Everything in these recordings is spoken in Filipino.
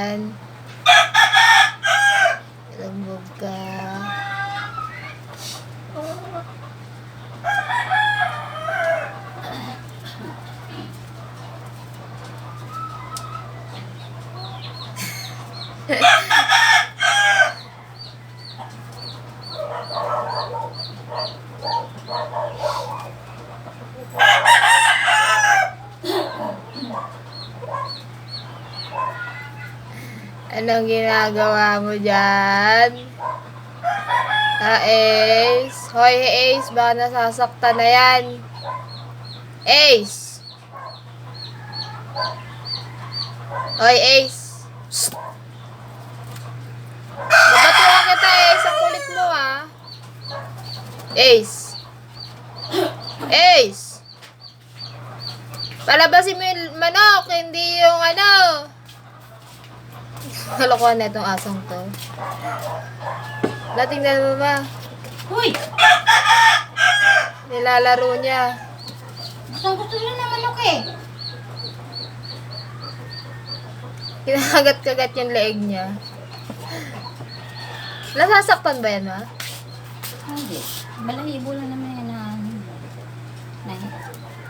yan. Lambog ka. Anong ginagawa mo dyan? Ace? Hoy, Ace, baka nasasaktan na yan. Ace! Hoy, Ace! Psst! Babatuhan kita, Ace. Ang kulit mo, ah. Ace! Ace! Palabasin mo yung manok, hindi yung ano. Kalokohan na itong asong to. Tingnan mo ba? Uy! Nilalaro niya. Gusto niya naman ako eh. Kinakagat-kagat yung leeg niya. Nasasaktan ba yan, ma? Hindi. Balahibo lang naman yan na.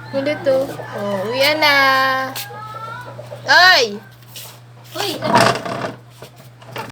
Hindi to. Oh, uwi na. Ay! Uy!